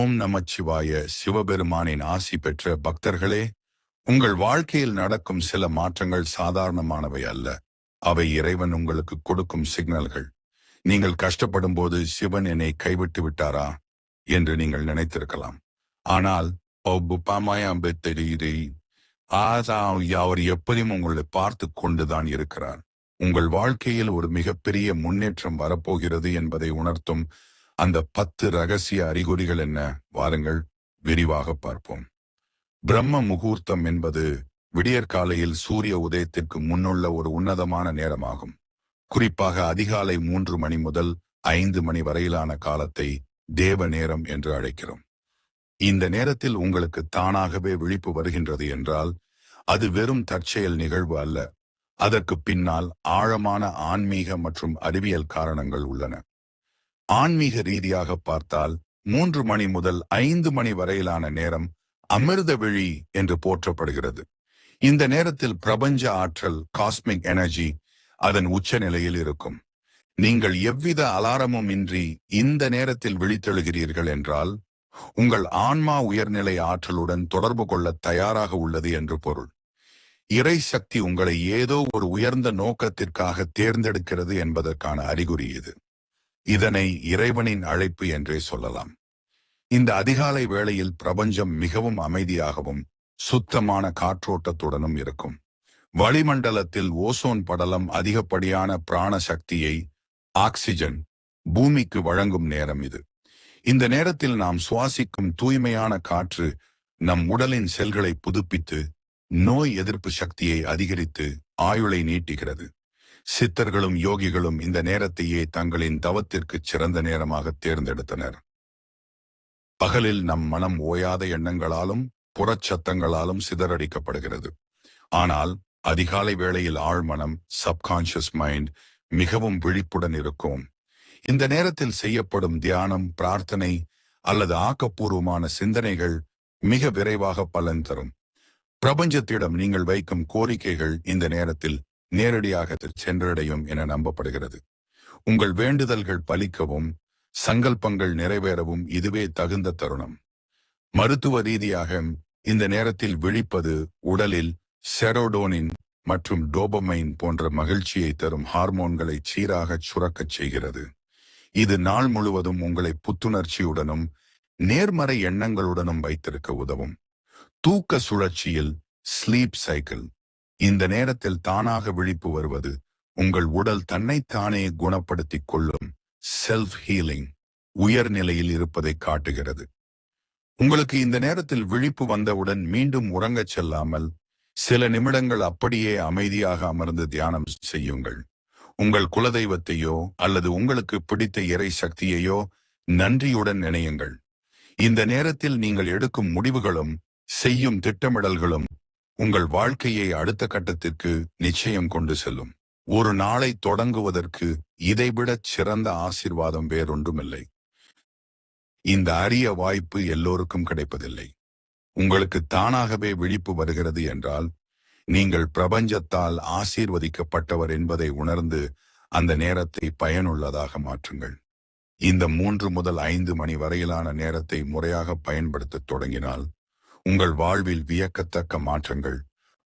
ஓம் நமச்சிவாய. சிவபெருமானின் ஆசி பெற்ற பக்தர்களே, உங்கள் வாழ்க்கையில் நடக்கும் சில மாற்றங்கள் சாதாரணமானவை அல்ல. அவை இறைவன் உங்களுக்கு கொடுக்கும் சிக்னல்கள். நீங்கள் கஷ்டப்படும் போது சிவன் என்னை கைவிட்டு விட்டாரா என்று நீங்கள் நினைத்திருக்கலாம். ஆனால் அவர் எப்படியும் உங்களை பார்த்து கொண்டுதான் இருக்கிறார். உங்கள் வாழ்க்கையில் ஒரு மிகப்பெரிய முன்னேற்றம் வரப்போகிறது என்பதை உணர்த்தும் அந்த 10 ரகசிய அறிகுறிகள் என்ன? வாருங்கள் விரிவாக பார்ப்போம். பிரம்ம முகூர்த்தம் என்பது விடியற்காலையில் சூரிய உதயத்திற்கு முன்னுள்ள ஒரு உன்னதமான நேரமாகும். குறிப்பாக அதிகாலை 3 மணி முதல் 5 மணி வரையிலான காலத்தை தேவ நேரம் என்று அழைக்கிறோம். இந்த நேரத்தில் உங்களுக்கு தானாகவே விழிப்பு வருகின்றது என்றால் அது வெறும் தற்செயல் நிகழ்வு அல்ல. அதற்கு பின்னால் ஆழமான ஆன்மீக மற்றும் அறிவியல் காரணங்கள் உள்ளன. ஆன்மீக ரீதியாக பார்த்தால் 3 மணி முதல் 5 மணி வரையிலான நேரம் அமிர்த விழி என்று போற்றப்படுகிறது. இந்த நேரத்தில் பிரபஞ்ச ஆற்றல், காஸ்மிக் எனர்ஜி அதன் உச்ச நிலையில் இருக்கும். நீங்கள் எவ்வித அலாரமும் இன்றி இந்த நேரத்தில் விழித்தெழுகிறீர்கள் என்றால் உங்கள் ஆன்மா உயர்நிலை ஆற்றலுடன் தொடர்பு கொள்ள தயாராக உள்ளது என்று பொருள். இறை சக்தி உங்களை ஏதோ ஒரு உயர்ந்த நோக்கத்திற்காக தேர்ந்தெடுக்கிறது என்பதற்கான அறிகுறி இது. இதனை இறைவனின் அழைப்பு என்றே சொல்லலாம். இந்த அதிகாலை வேளையில் பிரபஞ்சம் மிகவும் அமைதியாகவும் சுத்தமான காற்றோட்டத்துடனும் இருக்கும். வளிமண்டலத்தில் ஓசோன் படலம் அதிகப்படியான பிராண சக்தியை, ஆக்சிஜன் பூமிக்கு வழங்கும் நேரம் இது. இந்த நேரத்தில் நாம் சுவாசிக்கும் தூய்மையான காற்று நம் உடலின் செல்களை புதுப்பித்து நோய் எதிர்ப்பு சக்தியை அதிகரித்து ஆயுளை நீட்டுகிறது. சித்தர்களும் யோகிகளும் இந்த நேரத்தையே தங்களின் தவத்திற்கு சிறந்த நேரமாக தேர்ந்தெடுத்தனர். பகலில் நம் மனம் ஓயாத எண்ணங்களாலும் புறச்சத்தங்களாலும் சிதறடிக்கப்படுகிறது. ஆனால் அதிகாலை வேளையில் ஆழ்மனம், சப்கான்ஷியஸ் மைண்ட் மிகவும் விழிப்புடன் இருக்கும். இந்த நேரத்தில் செய்யப்படும் தியானம், பிரார்த்தனை அல்லது ஆக்கப்பூர்வமான சிந்தனைகள் மிக விரைவாக பலன் தரும். பிரபஞ்சத்திடம் நீங்கள் வைக்கும் கோரிக்கைகள் இந்த நேரத்தில் நேரடியாக சென்றடையும் என நம்பப்படுகிறது. உங்கள் வேண்டுதல்கள் பலிக்கவும் சங்கல்பங்கள் நிறைவேறவும் இதுவே தகுந்த தருணம். மருத்துவ ரீதியாக இந்த நேரத்தில் விழிப்பது உடலில் செரோடோனின் மற்றும் டோபமைன் போன்ற மகிழ்ச்சியை தரும் ஹார்மோன்களை சீராக சுரக்கச் செய்கிறது. இது நாள் முழுவதும் உங்களை புத்துணர்ச்சியுடனும் நேர்மறை எண்ணங்களுடனும் வைத்திருக்க உதவும். தூக்க சுழற்சியில் ஸ்லீப் சைக்கிள் இந்த நேரத்தில் தானாக விழிப்பு வருவது உங்கள் உடல் தன்னைத்தானே குணப்படுத்திக் கொள்ளும் செல்ஃப் ஹீலிங் உயர்நிலையில் இருப்பதை காட்டுகிறது. உங்களுக்கு இந்த நேரத்தில் விழிப்பு வந்தவுடன் மீண்டும் உறங்கச் செல்லாமல் சில நிமிடங்கள் அப்படியே அமைதியாக அமர்ந்து தியானம் செய்யுங்கள். உங்கள் குலதெய்வத்தையோ அல்லது உங்களுக்கு பிடித்த இறை சக்தியையோ நன்றியுடன் நினையுங்கள். இந்த நேரத்தில் நீங்கள் எடுக்கும் முடிவுகளும் செய்யும் திட்டமிடல்களும் உங்கள் வாழ்க்கையை அடுத்த கட்டத்திற்கு நிச்சயம் கொண்டு செல்லும். ஒரு நாளை தொடங்குவதற்கு இதைவிடச் சிறந்த ஆசீர்வாதம் வேறொன்றுமில்லை. இந்த அரிய வாய்ப்பு எல்லோருக்கும் கிடைப்பதில்லை. உங்களுக்கு தானாகவே விழிப்பு வருகிறது என்றால் நீங்கள் பிரபஞ்சத்தால் ஆசீர்வதிக்கப்பட்டவர் என்பதை உணர்ந்து அந்த நேரத்தை பயனுள்ளதாக மாற்றுங்கள். இந்த 3 முதல் 5 மணி வரையிலான நேரத்தை முறையாக பயன்படுத்த தொடங்கினால் உங்கள் வாழ்வில் வியக்கத்தக்க மாற்றங்கள்,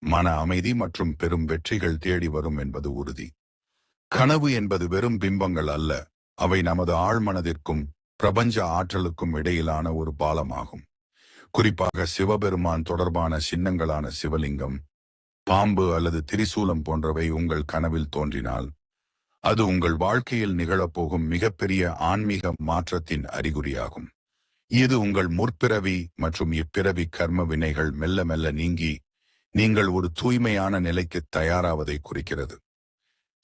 மன அமைதி மற்றும் பெரும் வெற்றிகள் தேடி வரும் என்பது உறுதி. கனவு என்பது வெறும் பிம்பங்கள் அல்ல, அவை நமது ஆழ்மனதிற்கும் பிரபஞ்ச ஆற்றலுக்கும் இடையிலான ஒரு பாலமாகும். குறிப்பாக சிவபெருமான் தொடர்பான சின்னங்களான சிவலிங்கம், பாம்பு அல்லது திரிசூலம் போன்றவை உங்கள் கனவில் தோன்றினால் அது உங்கள் வாழ்க்கையில் நிகழப்போகும் மிகப்பெரிய ஆன்மீக மாற்றத்தின் அறிகுறியாகும். இது உங்கள் முற்பிறவி மற்றும் இப்பிறவி கர்ம வினைகள் மெல்ல மெல்ல நீங்கி நீங்கள் ஒரு தூய்மையான நிலைக்கு தயாராவதை குறிக்கிறது.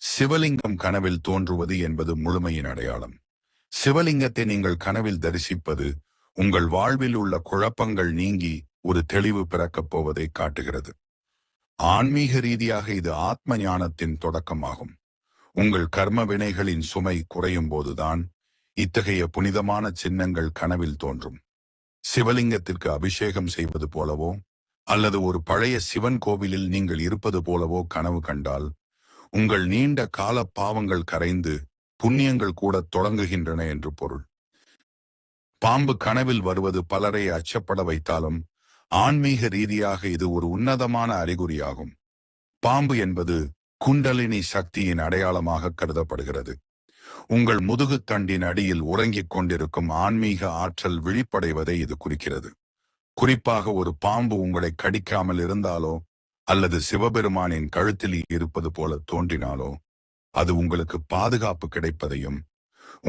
சிவலிங்கம் கனவில் தோன்றுவது என்பது முழுமையின் அடையாளம். சிவலிங்கத்தை நீங்கள் கனவில் தரிசிப்பது உங்கள் வாழ்வில் உள்ள குழப்பங்கள் நீங்கி ஒரு தெளிவு பிறக்கப் போவதை காட்டுகிறது. ஆன்மீக ரீதியாக இது ஆத்ம ஞானத்தின் தொடக்கமாகும். உங்கள் கர்ம வினைகளின் சுமை குறையும் போதுதான் இத்தகைய புனிதமான சின்னங்கள் கனவில் தோன்றும். சிவலிங்கத்திற்கு அபிஷேகம் செய்வது போலவோ அல்லது ஒரு பழைய சிவன் கோவிலில் நீங்கள் இருப்பது போலவோ கனவு கண்டால் உங்கள் நீண்ட கால பாவங்கள் கரைந்து புண்ணியங்கள் கூட தொடங்குகின்றன என்று பொருள். பாம்பு கனவில் வருவது பலரை அச்சப்பட வைத்தாலும் ஆன்மீக ரீதியாக இது ஒரு உன்னதமான அறிகுறியாகும். பாம்பு என்பது குண்டலினி சக்தியின் அடையாளமாக கருதப்படுகிறது. உங்கள் முதுகுத்தண்டின் அடியில் உறங்கிக் கொண்டிருக்கும் ஆன்மீக ஆற்றல் விழிப்படைவதை இது குறிக்கிறது. குறிப்பாக ஒரு பாம்பு உங்களை கடிக்காமல் இருந்தாலோ அல்லது சிவபெருமானின் கழுத்தில் இருப்பது போல தோன்றினாலோ அது உங்களுக்கு பாதுகாப்பு கிடைப்பதையும்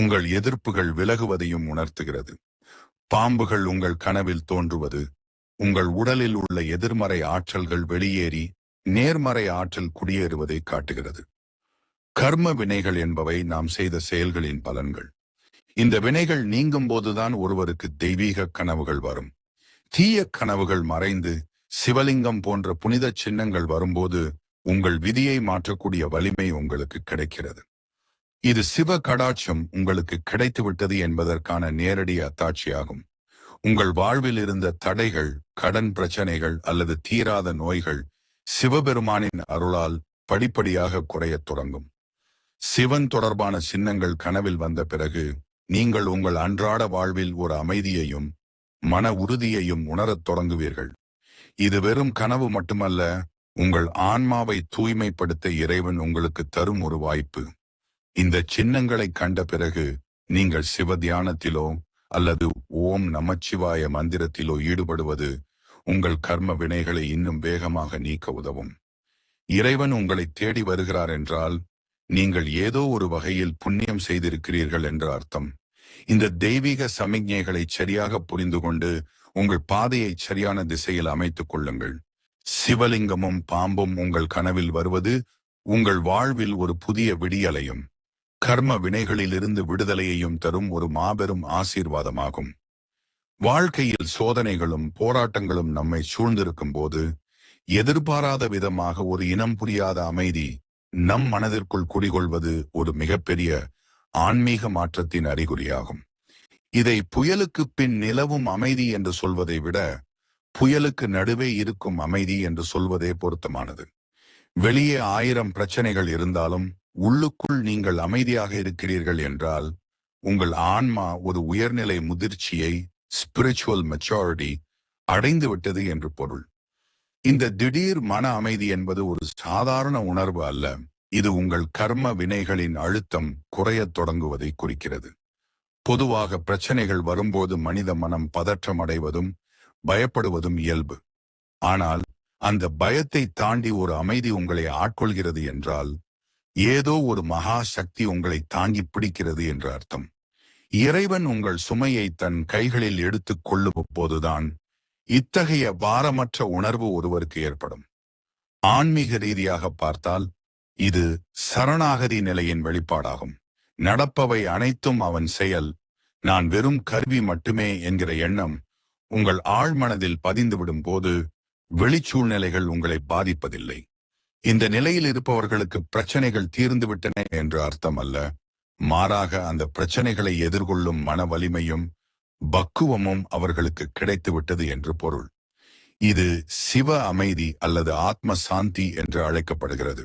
உங்கள் எதிர்ப்புகள் விலகுவதையும் உணர்த்துகிறது. பாம்புகள் உங்கள் கனவில் தோன்றுவது உங்கள் உடலில் உள்ள எதிர்மறை ஆற்றல்கள் வெளியேறி நேர்மறை ஆற்றல் குடியேறுவதை காட்டுகிறது. கர்ம வினைகள் என்பவை நாம் செய்த செயல்களின் பலன்கள். இந்த வினைகள் நீங்கும் போதுதான் ஒருவருக்கு தெய்வீக கனவுகள் வரும். தீய கனவுகள் மறைந்து சிவலிங்கம் போன்ற புனித சின்னங்கள் வரும்போது உங்கள் விதியை மாற்றக்கூடிய வலிமை உங்களுக்கு கிடைக்கிறது. இது சிவ கடாட்சம் உங்களுக்கு கிடைத்துவிட்டது என்பதற்கான நேரடி அத்தாட்சியாகும். உங்கள் வாழ்வில் இருந்த தடைகள், கடன் பிரச்சனைகள் அல்லது தீராத நோய்கள் சிவபெருமானின் அருளால் படிப்படியாக குறையத் தொடங்கும். சிவன் தொடர்பான சின்னங்கள் கனவில் வந்த பிறகு நீங்கள் உங்கள் அன்றாட வாழ்வில் ஒரு அமைதியையும் மன உறுதியையும் உணரத் தொடங்குவீர்கள். இது வெறும் கனவு மட்டுமல்ல, உங்கள் ஆன்மாவை தூய்மைப்படுத்த இறைவன் உங்களுக்கு தரும் ஒரு வாய்ப்பு. இந்த சின்னங்களை கண்ட பிறகு நீங்கள் சிவ தியானத்திலோ அல்லது ஓம் நமச்சிவாய மந்திரத்திலோ ஈடுபடுவது உங்கள் கர்ம வினைகளை இன்னும் வேகமாக நீக்க உதவும். இறைவன் உங்களை தேடி வருகிறார் என்றால் நீங்கள் ஏதோ ஒரு வகையில் புண்ணியம் செய்திருக்கிறீர்கள் என்ற அர்த்தம். இந்த தெய்வீக சமிக்ஞைகளை சரியாக புரிந்து கொண்டு உங்கள் பாதையை சரியான திசையில் அமைத்துக் கொள்ளுங்கள். சிவலிங்கமும் பாம்பும் உங்கள் கனவில் வருவது உங்கள் வாழ்வில் ஒரு புதிய விடியலையும் கர்ம வினைகளிலிருந்து விடுதலையையும் தரும் ஒரு மாபெரும் ஆசீர்வாதமாகும். வாழ்க்கையில் சோதனைகளும் போராட்டங்களும் நம்மை சூழ்ந்திருக்கும் போது எதிர்பாராத விதமாக ஒரு இனம் புரியாத அமைதி நம் மனதிற்குள் குடிகொள்வது ஒரு மிகப்பெரிய ஆன்மீக மாற்றத்தின் அறிகுறியாகும். இதை புயலுக்கு பின் நிலவும் அமைதி என்று சொல்வதை விட புயலுக்கு நடுவே இருக்கும் அமைதி என்று சொல்வதே பொருத்தமானது. வெளியே 1000 பிரச்சனைகள் இருந்தாலும் உள்ளுக்குள் நீங்கள் அமைதியாக இருக்கிறீர்கள் என்றால் உங்கள் ஆன்மா ஒரு உயர்நிலை முதிர்ச்சியை ஸ்பிரிச்சுவல் மெச்சூரிட்டி அடைந்து விட்டது என்று பொருள். இந்த திடீர் மன அமைதி என்பது ஒரு சாதாரண உணர்வு அல்ல. இது உங்கள் கர்ம வினைகளின் அழுத்தம் குறையத் தொடங்குவதை குறிக்கிறது. பொதுவாக பிரச்சனைகள் வரும்போது மனித மனம் பதற்றம் அடைவதும் பயப்படுவதும் இயல்பு. ஆனால் அந்த பயத்தை தாண்டி ஒரு அமைதி உங்களை ஆட்கொள்கிறது என்றால் ஏதோ ஒரு மகா சக்தி உங்களை தாங்கி பிடிக்கிறது என்று அர்த்தம். இறைவன் உங்கள் சுமையை தன் கைகளில் எடுத்துக் கொள்ளும் போதுதான் இத்தகைய பாரமற்ற உணர்வு ஒருவருக்கு ஏற்படும். ஆன்மீக ரீதியாக பார்த்தால் இது சரணாகதி நிலையின் வெளிப்பாடாகும். நடப்பவை அனைத்தும் அவன் செயல், நான் வெறும் கருவி மட்டுமே என்கிற எண்ணம் உங்கள் ஆழ்மனதில் பதிந்துவிடும் போது வெளிச்சூழ்நிலைகள் உங்களை பாதிப்பதில்லை. இந்த நிலையில் இருப்பவர்களுக்கு பிரச்சனைகள் தீர்ந்துவிட்டன என்று அர்த்தம் அல்ல. மாறாக அந்த பிரச்சனைகளை எதிர்கொள்ளும் மன வலிமையும் பக்குவமும் அவர்களுக்கு கிடைத்துவிட்டது என்று பொருள். இது சிவ அமைதி அல்லது ஆத்ம சாந்தி என்று அழைக்கப்படுகிறது.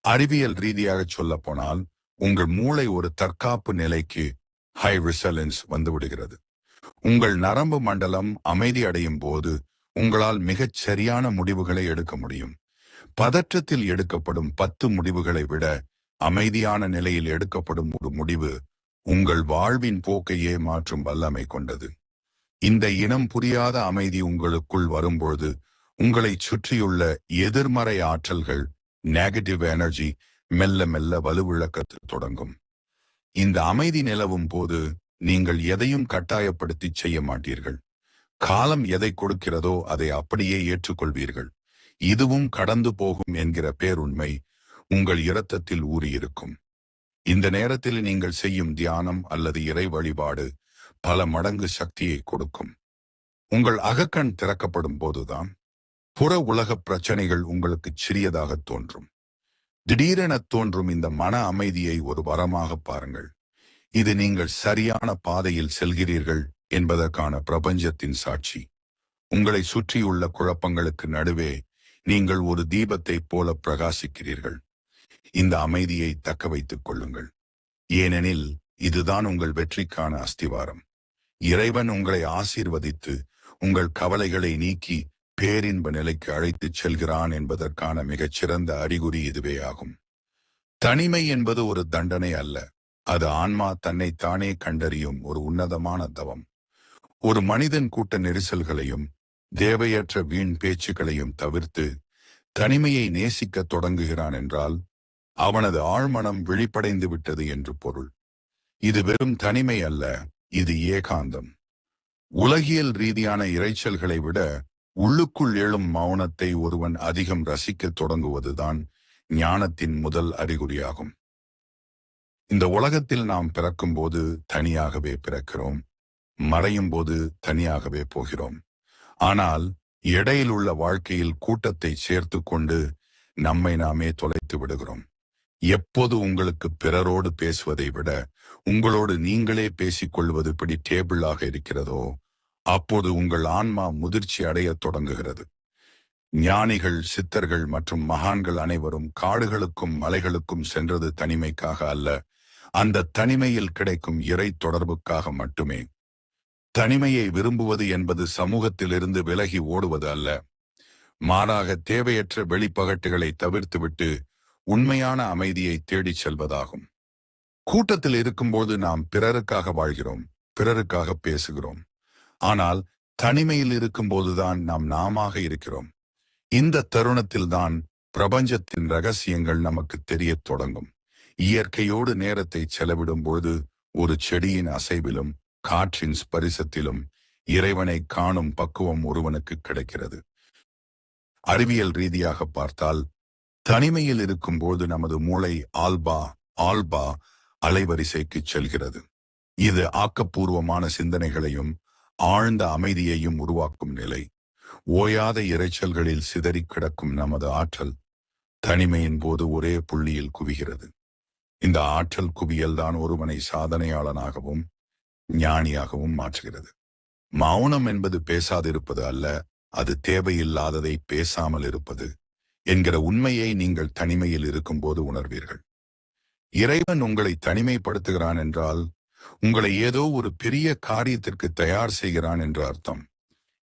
அறிவியல் ரீதியாக சொல்ல போனால் உங்கள் மூளை ஒரு தற்காப்பு நிலைக்கு ஹை ரிசலன்ஸ் வந்துவிடுகிறது. உங்கள் நரம்பு மண்டலம் அமைதி அடையும் போது உங்களால் மிகச் சரியான முடிவுகளை எடுக்க முடியும். பதற்றத்தில் எடுக்கப்படும் 10 முடிவுகளை விட அமைதியான நிலையில் எடுக்கப்படும் ஒரு முடிவு உங்கள் வாழ்வின் போக்கையே மாற்றும் வல்லமை கொண்டது. இந்த இனம் புரியாத அமைதி உங்களுக்குள் வரும்பொழுது உங்களை சுற்றியுள்ள எதிர்மறை ஆற்றல்கள் நெகட்டிவ் எனர்ஜி மெல்ல மெல்ல வலுவிழக்கத் தொடங்கும். இந்த அமைதி நிலவும் போது நீங்கள் எதையும் கட்டாயப்படுத்தி செய்ய மாட்டீர்கள். காலம் எதை கொடுக்கிறதோ அதை அப்படியே ஏற்றுக்கொள்வீர்கள். இதுவும் கடந்து போகும் என்கிற பேருண்மை உங்கள் இரத்தத்தில் ஊறியிருக்கும். இந்த நேரத்தில் நீங்கள் செய்யும் தியானம் அல்லது இறை வழிபாடு பல மடங்கு சக்தியை கொடுக்கும். உங்கள் அகக்கண் திறக்கப்படும் போதுதான் புற உலக பிரச்சனைகள் உங்களுக்கு சிறியதாக தோன்றும். திடீரென தோன்றும் இந்த மன அமைதியை ஒரு வரமாக பாருங்கள். இது நீங்கள் சரியான பாதையில் செல்கிறீர்கள் என்பதற்கான பிரபஞ்சத்தின் சாட்சி. உங்களை சுற்றியுள்ள குழப்பங்களுக்கு நடுவே நீங்கள் ஒரு தீபத்தைப் போல பிரகாசிக்கிறீர்கள். இந்த அமைதியை தக்க வைத்துக் கொள்ளுங்கள். ஏனெனில் இதுதான் உங்கள் வெற்றிக்கான அஸ்திவாரம். இறைவன் உங்களை ஆசீர்வதித்து உங்கள் கவலைகளை நீக்கி பேரின்ப நிலைக்கு அழைத்துச் செல்கிறான் என்பதற்கான மிகச்சிறந்த அறிகுறி இதுவே ஆகும். தனிமை என்பது ஒரு தண்டனை அல்ல. அது ஆன்மா தன்னை தானே கண்டறியும் ஒரு உன்னதமான தவம். ஒரு மனிதன் கூட்ட நெரிசல்களையும் தேவையற்ற வீண் பேச்சுக்களையும் தவிர்த்து தனிமையை நேசிக்கத் தொடங்குகிறான் என்றால் அவனது ஆழ்மனம் விழிப்படைந்து விட்டது என்று பொருள். இது வெறும் தனிமை அல்ல, இது ஏகாந்தம். உலகியல் ரீதியான இரைச்சல்களை விட உள்ளுக்குள் எழும் மௌனத்தை ஒருவன் அதிகம் ரசிக்கத் தொடங்குவதுதான் ஞானத்தின் முதல் அறிகுறியாகும். இந்த உலகத்தில் நாம் பிறக்கும்போது தனியாகவே பிறக்கிறோம், மறையும் போது தனியாகவே போகிறோம். ஆனால் இடையில் உள்ள வாழ்க்கையில் கூட்டத்தை சேர்த்து கொண்டு நம்மை நாமே தொலைத்து விடுகிறோம். எப்போது உங்களுக்கு பிறரோடு பேசுவதை விட உங்களோடு நீங்களே பேசிக்கொள்வது இப்படி டேபிளாக இருக்கிறதோ அப்போது உங்கள் ஆன்மா முதிர்ச்சி அடையத் தொடங்குகிறது. ஞானிகள், சித்தர்கள் மற்றும் மகான்கள் அனைவரும் காடுகளுக்கும் மலைகளுக்கும் சென்றது தனிமைக்காக அல்ல, அந்த தனிமையில் கிடைக்கும் இறை தொடர்புக்காக மட்டுமே. தனிமையை விரும்புவது என்பது சமூகத்திலிருந்து விலகி ஓடுவது அல்ல, மாறாக தேவையற்ற வெளிப்பகட்டுகளை தவிர்த்துவிட்டு உண்மையான அமைதியை தேடிச் செல்வதாகும். கூட்டத்தில் இருக்கும்போது நாம் பிறருக்காக வாழ்கிறோம், பிறருக்காக பேசுகிறோம். ஆனால் தனிமையில் இருக்கும்போதுதான் நாம் நாமாக இருக்கிறோம். இந்த தருணத்தில்தான் பிரபஞ்சத்தின் ரகசியங்கள் நமக்கு தெரியத் தொடங்கும். இயற்கையோடு நேரத்தை செலவிடும்போது ஒரு செடியின் அசைவிலும் காற்றின் ஸ்பரிசத்திலும் இறைவனை காணும் பக்குவம் ஒருவனுக்கு கிடைக்கிறது. அறிவியல் ரீதியாக பார்த்தால் தனிமையில் இருக்கும்போது நமது மூளை ஆல்பா அலைவரிசைக்கு செல்கிறது. இது ஆக்கப்பூர்வமான சிந்தனைகளையும் ஆழ்ந்த அமைதியையும் உருவாக்கும் நிலை. ஓயாத இரைச்சல்களில் சிதறிக் கிடக்கும் நமது ஆற்றல் தனிமையின் போது ஒரே புள்ளியில் குவிகிறது. இந்த ஆற்றல் குவியல்தான் ஒருவனை சாதனையாளனாகவும் ஞானியாகவும் மாற்றுகிறது. மௌனம் என்பது பேசாதிருப்பது அல்ல, அது தேவையில்லாததை பேசாமல் இருப்பது என்கிற உண்மையை நீங்கள் தனிமையில் இருக்கும்போது உணர்வீர்கள். இறைவன் உங்களை தனிமைப்படுத்துகிறான் என்றால் உங்களை ஏதோ ஒரு பெரிய காரியத்திற்கு தயார் செய்கிறான் என்று அர்த்தம்.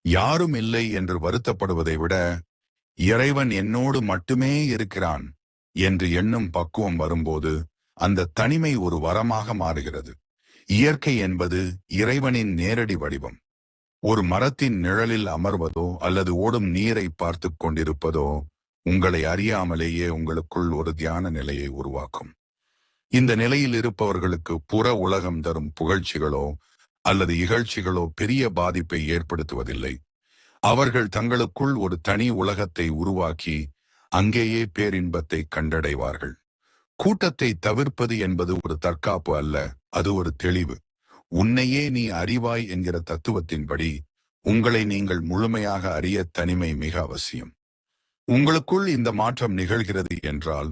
யாரும் இல்லை என்று வருத்தப்படுவதை விட இறைவன் என்னோடு மட்டுமே இருக்கிறான் என்று எண்ணும் பக்குவம் வரும்போது அந்த தனிமை ஒரு வரமாக மாறுகிறது. இயற்கை என்பது இறைவனின் நேரடி வடிவம். ஒரு மரத்தின் நிழலில் அமர்வதோ அல்லது ஓடும் நீரை பார்த்து கொண்டிருப்பதோ உங்களை அறியாமலேயே உங்களுக்குள் ஒரு தியான நிலையை உருவாக்கும். இந்த நிலையில் இருப்பவர்களுக்கு புற உலகம் தரும் புகழ்ச்சிகளோ அல்லது இகழ்ச்சிகளோ பெரிய பாதிப்பை ஏற்படுத்துவதில்லை. அவர்கள் தங்களுக்குள் ஒரு தனி உலகத்தை உருவாக்கி அங்கேயே பேரின்பத்தை கண்டடைவார்கள். கூட்டத்தை தவிர்ப்பது என்பது ஒரு தற்காப்பு அல்ல, அது ஒரு தெளிவு. உன்னையே நீ அறிவாய் என்கிற தத்துவத்தின்படி உங்களை நீங்கள் முழுமையாக அறிய தனிமை மிக அவசியம். உங்களுக்குள் இந்த மாற்றம் நிகழ்கிறது என்றால்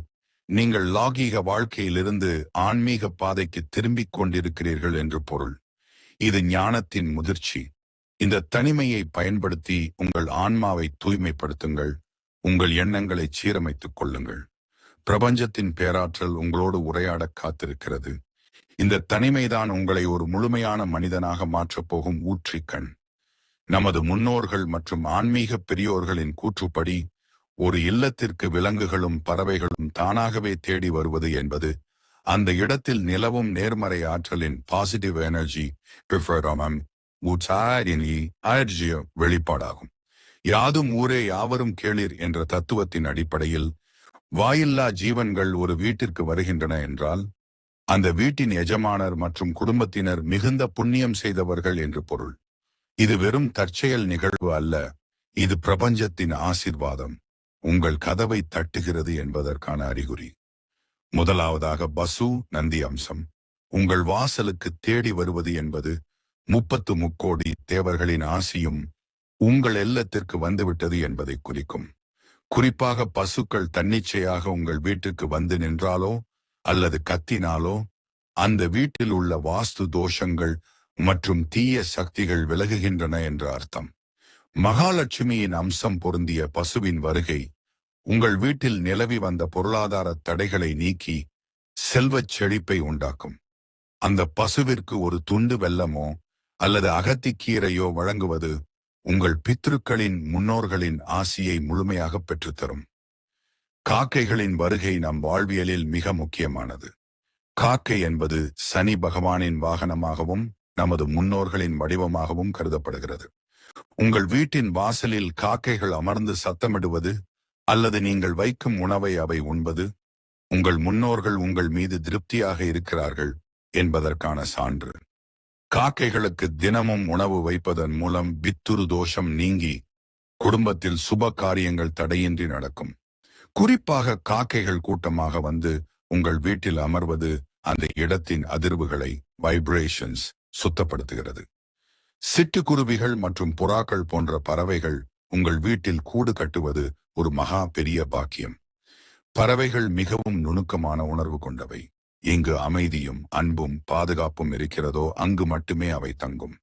நீங்கள் லௌகீக வாழ்க்கையிலிருந்து ஆன்மீக பாதைக்கு திரும்பிக் கொண்டிருக்கிறீர்கள் என்று பொருள். இது ஞானத்தின் முதிர்ச்சி. இந்த தனிமையை பயன்படுத்தி உங்கள் ஆன்மாவை தூய்மைப்படுத்துங்கள், உங்கள் எண்ணங்களை சீரமைத்துக் கொள்ளுங்கள். பிரபஞ்சத்தின் பேராற்றல் உங்களோடு உரையாட காத்திருக்கிறது. இந்த தனிமைதான் உங்களை ஒரு முழுமையான மனிதனாக மாற்றப் போகும் ஊற்றிக்கண். நமது முன்னோர்கள் மற்றும் ஆன்மீக பெரியோர்களின் கூற்றுப்படி ஒரு இல்லத்திற்கு விலங்குகளும் பறவைகளும் தானாகவே தேடி வருவது என்பது அந்த இடத்தில் நிலவும் நேர்மறை ஆற்றலின் பாசிட்டிவ் எனர்ஜி வெளிப்பாடாகும். யாதும் ஊரே யாவரும் கேளீர் என்ற தத்துவத்தின் அடிப்படையில் வாயில்லா ஜீவன்கள் ஒரு வீட்டிற்கு வருகின்றன என்றால் அந்த வீட்டின் எஜமானர் மற்றும் குடும்பத்தினர் மிகுந்த புண்ணியம் செய்தவர்கள் என்று பொருள். இது வெறும் தற்செயல் நிகழ்வு அல்ல, இது பிரபஞ்சத்தின் ஆசீர்வாதம் உங்கள் கதவை தட்டுகிறது என்பதற்கான அறிகுறி. முதலாவதாக பசு நந்தி அம்சம் உங்கள் வாசலுக்கு தேடி வருவது என்பது 33 கோடி தேவர்களின் ஆசியும் உங்கள் இல்லத்திற்கு வந்துவிட்டது என்பதை குறிக்கும். குறிப்பாக பசுக்கள் தன்னிச்சையாக உங்கள் வீட்டுக்கு வந்து நின்றாலோ அல்லது கத்தினாலோ அந்த வீட்டில் உள்ள வாஸ்து தோஷங்கள் மற்றும் தீய சக்திகள் விலகுகின்றன என்று அர்த்தம். மகாலட்சுமியின் அம்சம் பொருந்திய பசுவின் வருகை உங்கள் வீட்டில் நிலவி வந்த பொருளாதார தடைகளை நீக்கி செல்வச் செழிப்பை உண்டாக்கும். அந்த பசுவிற்கு ஒரு துண்டு வெல்லமோ அல்லது அகத்திக்கீரையோ வழங்குவது உங்கள் பித்ருக்களின் முன்னோர்களின் ஆசியை முழுமையாக பெற்றுத்தரும். காக்கைகளின் வருகை நம் வாழ்வியலில் மிக முக்கியமானது. காக்கை என்பது சனி பகவானின் வாகனமாகவும் நமது முன்னோர்களின் வடிவமாகவும் கருதப்படுகிறது. உங்கள் வீட்டின் வாசலில் காக்கைகள் அமர்ந்து சத்தமிடுவது அல்லது நீங்கள் வைக்கும் உணவை அவை உண்பது உங்கள் முன்னோர்கள் உங்கள் மீது திருப்தியாக இருக்கிறார்கள் என்பதற்கான சான்று. காக்கைகளுக்கு தினமும் உணவு வைப்பதன் மூலம் பித்துரு தோஷம் நீங்கி குடும்பத்தில் சுப காரியங்கள் தடையின்றி நடக்கும். குறிப்பாக காக்கைகள் கூட்டமாக வந்து உங்கள் வீட்டில் அமர்வது அந்த இடத்தின் அதிர்வுகளை வைப்ரேஷன்ஸ் சுத்தப்படுத்துகிறது. சிட்டுக்குருவிகள் மற்றும் புறாக்கள் போன்ற பறவைகள் உங்கள் வீட்டில் கூடு கட்டுவது ஒரு மகா பெரிய பாக்கியம். பறவைகள் மிகவும் நுணுக்கமான உணர்வு கொண்டவை. எங்கு அமைதியும் அன்பும் பாதுகாப்பும் இருக்கிறதோ அங்கு மட்டுமே அவை தங்கும்.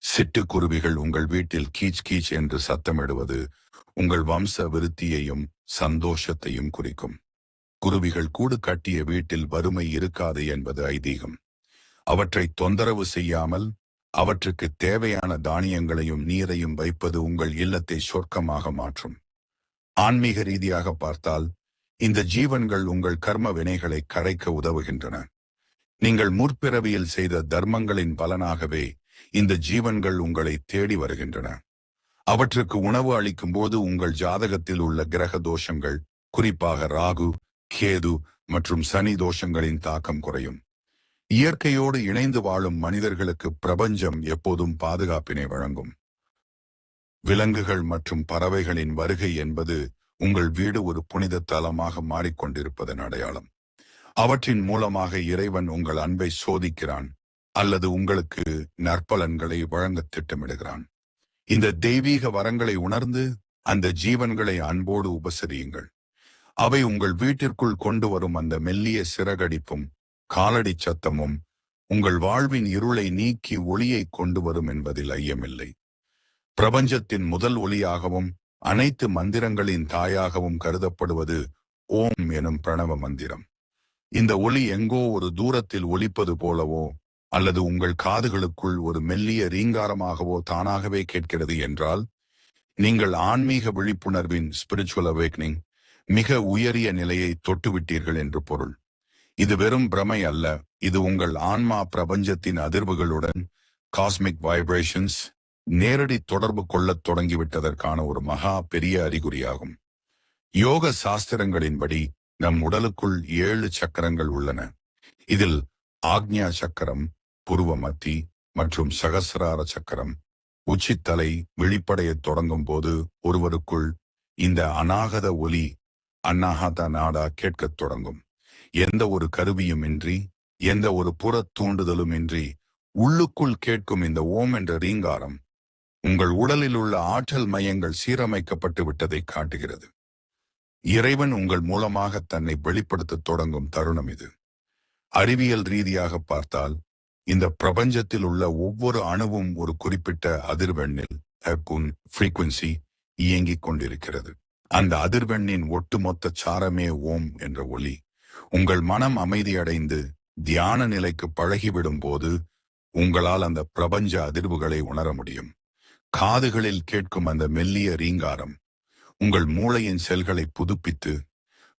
சிட்டுக்குருவிகள் உங்கள் வீட்டில் கீச் கீச் என்று சத்தமிடுவது உங்கள் வம்ச விருத்தியையும் சந்தோஷத்தையும் குறிக்கும். குருவிகள் கூடு கட்டிய வீட்டில் வறுமை இருக்காது என்பது ஐதீகம். அவற்றை தொந்தரவு செய்யாமல் அவற்றுக்கு தேவையான தானியங்களையும் நீரையும் வைப்பது உங்கள் இல்லத்தை சொர்க்கமாக மாற்றும். ஆன்மீக ரீதியாக பார்த்தால் இந்த ஜீவன்கள் உங்கள் கர்ம வினைகளை கரைக்க உதவுகின்றன. நீங்கள் முற்பிறவியில் செய்த தர்மங்களின் பலனாகவே இந்த ஜீவன்கள் உங்களை தேடி வருகின்றன. அவற்றுக்கு உணவு அளிக்கும் போது உங்கள் ஜாதகத்தில் உள்ள கிரக தோஷங்கள், குறிப்பாக ராகு, கேது மற்றும் சனி தோஷங்களின் தாக்கம் குறையும். இயற்கையோடு இணைந்து வாழும் மனிதர்களுக்கு பிரபஞ்சம் எப்போதும் பாதுகாப்பினை வழங்கும். விலங்குகள் மற்றும் பறவைகளின் வருகை என்பது உங்கள் வீடு ஒரு புனித தலமாக மாறிக்கொண்டிருப்பதன் அடையாளம். அவற்றின் மூலமாக இறைவன் உங்கள் அன்பை சோதிக்கிறான் அல்லது உங்களுக்கு நற்பலன்களை வழங்க திட்டமிடுகிறான். இந்த தெய்வீக வரங்களை உணர்ந்து அந்த ஜீவன்களை அன்போடு உபசரியுங்கள். அவை உங்கள் வீட்டிற்குள் கொண்டு வரும் அந்த மெல்லிய சிறகடிப்பும் காலடி சத்தமும் உங்கள் வாழ்வின் இருளை நீக்கி ஒளியை கொண்டு வரும் என்பதில் ஐயமில்லை. பிரபஞ்சத்தின் முதல் ஒளியாகவும் அனைத்து மந்திரங்களின் தாயாகவும் கருதப்படுவது ஓம் எனும் பிரணவ மந்திரம். இந்த ஒளி எங்கோ ஒரு தூரத்தில் ஒலிப்பது போலவோ அல்லது உங்கள் காதுகளுக்குள் ஒரு மெல்லிய ரீங்காரமாகவோ தானாகவே கேட்கிறது என்றால் நீங்கள் ஆன்மீக விழிப்புணர்வின் ஸ்பிரிச்சுவல் அவேக்னிங் மிக உயரிய நிலையை தொட்டுவிட்டீர்கள் என்று பொருள். இது வெறும் பிரமை அல்ல, இது உங்கள் ஆன்மா பிரபஞ்சத்தின் அதிர்வுகளுடன் காஸ்மிக் வைப்ரேஷன்ஸ் நேரடி தொடர்பு கொள்ளத் தொடங்கிவிட்டதற்கான ஒரு மகா பெரிய அறிகுறியாகும். யோக சாஸ்திரங்களின்படி நம் உடலுக்குள் 7 சக்கரங்கள் உள்ளன. இதில் ஆக்ஞா சக்கரம், புருவ மத்தி மற்றும் சகசிரார சக்கரம் உச்சித்தலை வெளிப்படையத் தொடங்கும் போது ஒருவருக்குள் இந்த அநாகத ஒலி அன்னாஹாதா நாடா கேட்கத் தொடங்கும். எந்த ஒரு கருவியும் இன்றி, எந்த ஒரு புற தூண்டுதலும் இன்றி உள்ளுக்குள் கேட்கும் இந்த ஓம் என்ற ரீங்காரம் உங்கள் உடலில் உள்ள ஆற்றல் மையங்கள் சீரமைக்கப்பட்டு விட்டதை காட்டுகிறது. இறைவன் உங்கள் மூலமாக தன்னை வெளிப்படுத்த தொடங்கும் தருணம் இது. அறிவியல் ரீதியாக பார்த்தால் இந்த பிரபஞ்சத்தில் உள்ள ஒவ்வொரு அணுவும் ஒரு குறிப்பிட்ட அதிர்வெண்ணில் ஃப்ரீக்வன்சி இயங்கிக் கொண்டிருக்கிறது. அந்த அதிர்வெண்ணின் ஒட்டுமொத்த சாரமே ஓம் என்ற ஒலி. உங்கள் மனம் அமைதியடைந்து தியான நிலைக்கு பழகிவிடும் போது உங்களால் அந்த பிரபஞ்ச அதிர்வுகளை உணர முடியும். காதுகளில் கேட்கும் அந்த மெல்லிய ரீங்காரம் உங்கள் மூளையின் செல்களை புதுப்பித்து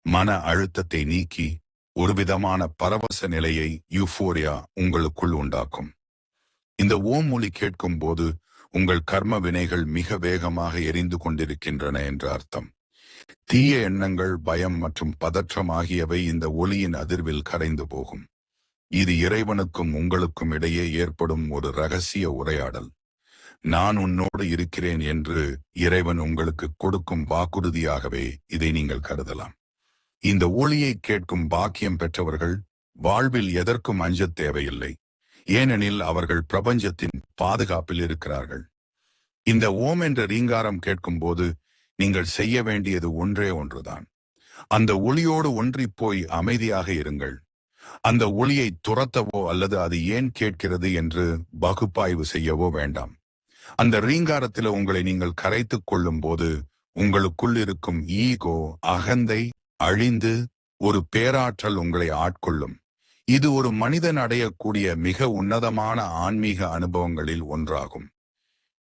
மன அழுத்தத்தை நீக்கி ஒரு விதமான பரவச நிலையை யூஃபோரியா உங்களுக்குள் உண்டாக்கும். இந்த ஓம் ஒலி கேட்கும் போது உங்கள் கர்ம வினைகள் மிக வேகமாக எரிந்து கொண்டிருக்கின்றன என்று அர்த்தம். தீய எண்ணங்கள், பயம் மற்றும் பதற்றம் ஆகியவை இந்த ஒலியின் அதிர்வில் கரைந்து போகும். இது இறைவனுக்கும் உங்களுக்கும் இடையே ஏற்படும் ஒரு இரகசிய உரையாடல். நான் உன்னோடு இருக்கிறேன் என்று இறைவன் உங்களுக்கு கொடுக்கும் வாக்குறுதியாகவே இதை நீங்கள் கருதலாம். இந்த ஒளியை கேட்கும் பாக்கியம் பெற்றவர்கள் வாழ்வில் எதற்கும் அஞ்சத் தேவையில்லை. ஏனெனில் அவர்கள் பிரபஞ்சத்தின் பாதுகாப்பில் இருக்கிறார்கள். இந்த ஓம் என்ற ரீங்காரம் கேட்கும் போது நீங்கள் செய்ய வேண்டியது ஒன்றே ஒன்றுதான். அந்த ஒளியோடு ஒன்றிப் போய் அமைதியாக இருங்கள். அந்த ஒளியை துரத்தவோ அல்லது அது ஏன் கேட்கிறது என்று பகுப்பாய்வு செய்யவோ வேண்டாம். அந்த ரீங்காரத்தில் உங்களை நீங்கள் கரைத்துக் கொள்ளும் போது உங்களுக்குள் இருக்கும் ஈகோ, அகந்தை அழிந்து ஒரு பேராற்றல் உங்களை ஆட்கொள்ளும். இது ஒரு மனிதன் அடையக்கூடிய மிக உன்னதமான ஆன்மீக அனுபவங்களில் ஒன்றாகும்.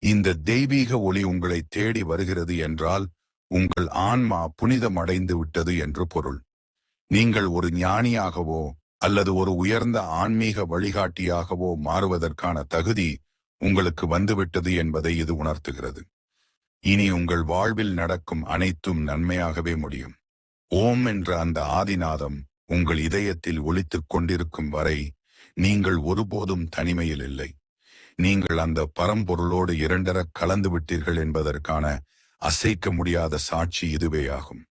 இந்த தெய்வீக ஒளி உங்களை தேடி வருகிறது என்றால் உங்கள் ஆன்மா புனிதமடைந்து விட்டது என்று பொருள். நீங்கள் ஒரு ஞானியாகவோ அல்லது ஒரு உயர்ந்த ஆன்மீக வழிகாட்டியாகவோ மாறுவதற்கான தகுதி உங்களுக்கு வந்துவிட்டது என்பதை இது உணர்த்துகிறது. இனி உங்கள் வாழ்வில் நடக்கும் அனைத்தும் நன்மையாகவே முடியும். ஓம் என்ற அந்த ஆதிநாதம் உங்கள் இதயத்தில் ஒலித்துக் கொண்டிருக்கும் வரை நீங்கள் ஒருபோதும் தனிமையில் இல்லை. நீங்கள் அந்த பரம்பொருளோடு இரண்டர கலந்து விட்டீர்கள் என்பதற்கான அசைக்க முடியாத சாட்சி இதுவேயாகும்.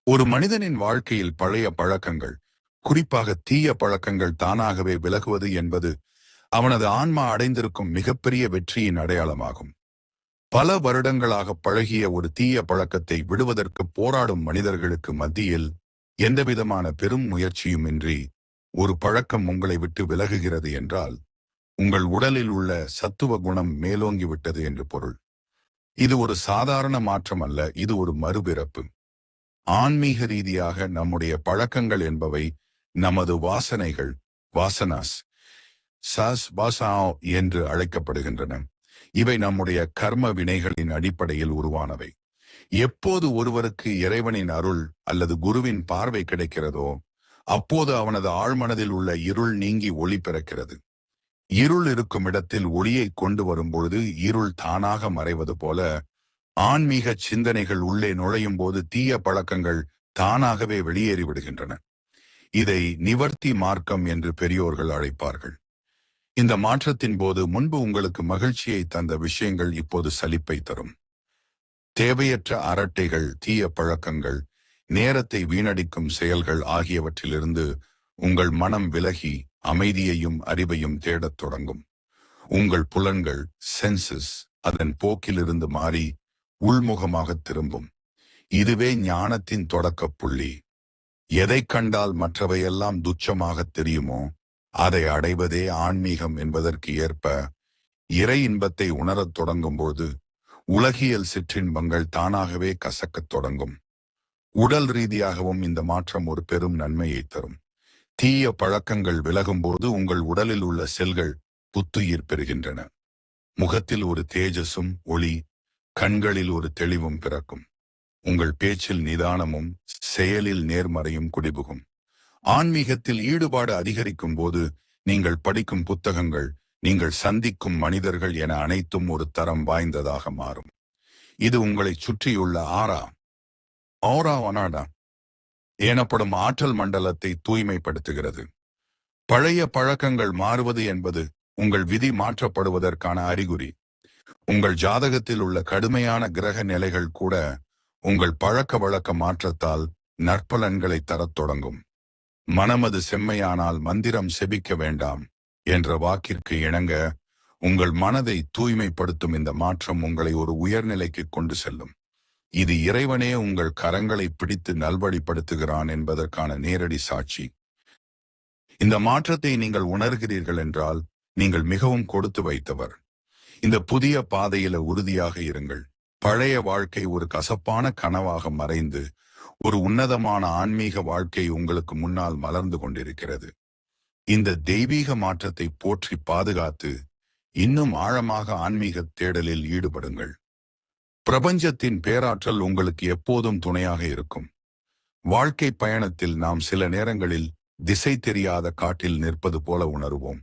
ஒரு மனிதனின் வாழ்க்கையில் பழைய பழக்கங்கள், குறிப்பாக தீய பழக்கங்கள் தானாகவே விலகுவது என்பது அவனது ஆன்மா அடைந்திருக்கும் மிகப்பெரிய வெற்றியின் அடையாளமாகும். பல வருடங்களாக பழகிய ஒரு தீய பழக்கத்தை விடுவதற்கு போராடும் மனிதர்களுக்கு மத்தியில் எந்தவிதமான பெரும் முயற்சியுமின்றி ஒரு பழக்கம் உங்களை விட்டு விலகுகிறது என்றால் உங்கள் உடலில் உள்ள சத்துவ குணம் மேலோங்கிவிட்டது என்று பொருள். இது ஒரு சாதாரண மாற்றம் அல்ல, இது ஒரு மறுபிறப்பு. ஆன்மீக ரீதியாக நம்முடைய பழக்கங்கள் என்பவை நமது வாசனைகள், வாசனாஸ் என்று அழைக்கப்படுகின்றன. இவை நம்முடைய கர்ம வினைகளின் அடிப்படையில் உருவானவை. எப்போது ஒருவருக்கு இறைவனின் அருள் அல்லது குருவின் பார்வை கிடைக்கிறதோ அப்போது அவனது ஆழ்மனதில் உள்ள இருள் நீங்கி ஒளி பிறக்கிறது. இருள் இருக்கும் இடத்தில் ஒளியை கொண்டு வரும்பொழுது இருள் தானாக மறைவது போல ஆன்மீக சிந்தனைகள் உள்ளே நுழையும் போது தீய பழக்கங்கள் தானாகவே வெளியேறிவிடுகின்றன. இதை நிவர்த்தி மார்க்கம் என்று பெரியோர்கள் அழைப்பார்கள். இந்த மாற்றத்தின் போது முன்பு உங்களுக்கு மகிழ்ச்சியை தந்த விஷயங்கள் இப்போது சலிப்பை தரும். தேவையற்ற அரட்டைகள், தீய பழக்கங்கள், நேரத்தை வீணடிக்கும் செயல்கள் ஆகியவற்றிலிருந்து உங்கள் மனம் விலகி அமைதியையும் அறிவையும் தேடத் தொடங்கும். உங்கள் புலன்கள், சென்சஸ், அதன் போக்கிலிருந்து மாறி உள்முகமாக திரும்பும். இதுவே ஞானத்தின் தொடக்க புள்ளி. எதை கண்டால் மற்றவையெல்லாம் துச்சமாக தெரியுமோ அதை அடைவதே ஆன்மீகம் என்பதற்கு ஏற்ப இறை இன்பத்தை உணரத் தொடங்கும்போது உலகியல் சிற்றின்பங்கள் தானாகவே கசக்கத் தொடங்கும். உடல் ரீதியாகவும் இந்த மாற்றம் ஒரு பெரும் நன்மையை தரும். தீய பழக்கங்கள் விலகும்போது உங்கள் உடலில் உள்ள செல்கள் புத்துயிர் பெறுகின்றன. முகத்தில் ஒரு தேஜஸும் ஒளி, கண்களில் ஒரு தெளிவும் பிறக்கும். உங்கள் பேச்சில் நிதானமும் செயலில் நேர்மறையும் குடிபுகும். ஆன்மீகத்தில் ஈடுபாடு அதிகரிக்கும் போது நீங்கள் படிக்கும் புத்தகங்கள், நீங்கள் சந்திக்கும் மனிதர்கள் என அனைத்தும் ஒரு தரம் வாய்ந்ததாக மாறும். இது உங்களை சுற்றியுள்ள ஆரா வனாடா எனப்படும் ஆற்றல் மண்டலத்தை தூய்மைப்படுத்துகிறது. பழைய பழக்கங்கள் மாறுவது என்பது உங்கள் விதி மாற்றப்படுவதற்கான அறிகுறி. உங்கள் ஜாதகத்தில் உள்ள கடுமையான கிரக நிலைகள் கூட உங்கள் பழக்க வழக்க மாற்றத்தால் நற்பலன்களை தரத் தொடங்கும். மனமது செம்மையானால் மந்திரம் செபிக்க வேண்டாம் என்ற வாக்கிற்கு இணங்க உங்கள் மனதை தூய்மைப்படுத்தும் இந்த மாற்றம் உங்களை ஒரு உயர்நிலைக்கு கொண்டு செல்லும். இது இறைவனே உங்கள் கரங்களை பிடித்து நல்வழிப்படுத்துகிறான் என்பதற்கான நேரடி சாட்சி. இந்த மாற்றத்தை நீங்கள் உணர்கிறீர்கள் என்றால் நீங்கள் மிகவும் கொடுத்து வைத்தவர். இந்த புதிய பாதையில உறுதியாக இருங்கள். பழைய வாழ்க்கை ஒரு கசப்பான கனவாக மறைந்து ஒரு உன்னதமான ஆன்மீக வாழ்க்கை உங்களுக்கு முன்னால் மலர்ந்து கொண்டிருக்கிறது. இந்த தெய்வீக மாற்றத்தை போற்றி பாதுகாத்து இன்னும் ஆழமாக ஆன்மீக தேடலில் ஈடுபடுங்கள். பிரபஞ்சத்தின் பேராற்றல் உங்களுக்கு எப்போதும் துணையாக இருக்கும். வாழ்க்கை பயணத்தில் நாம் சில நேரங்களில் திசை தெரியாத காட்டில் நிற்பது போல உணர்வோம்.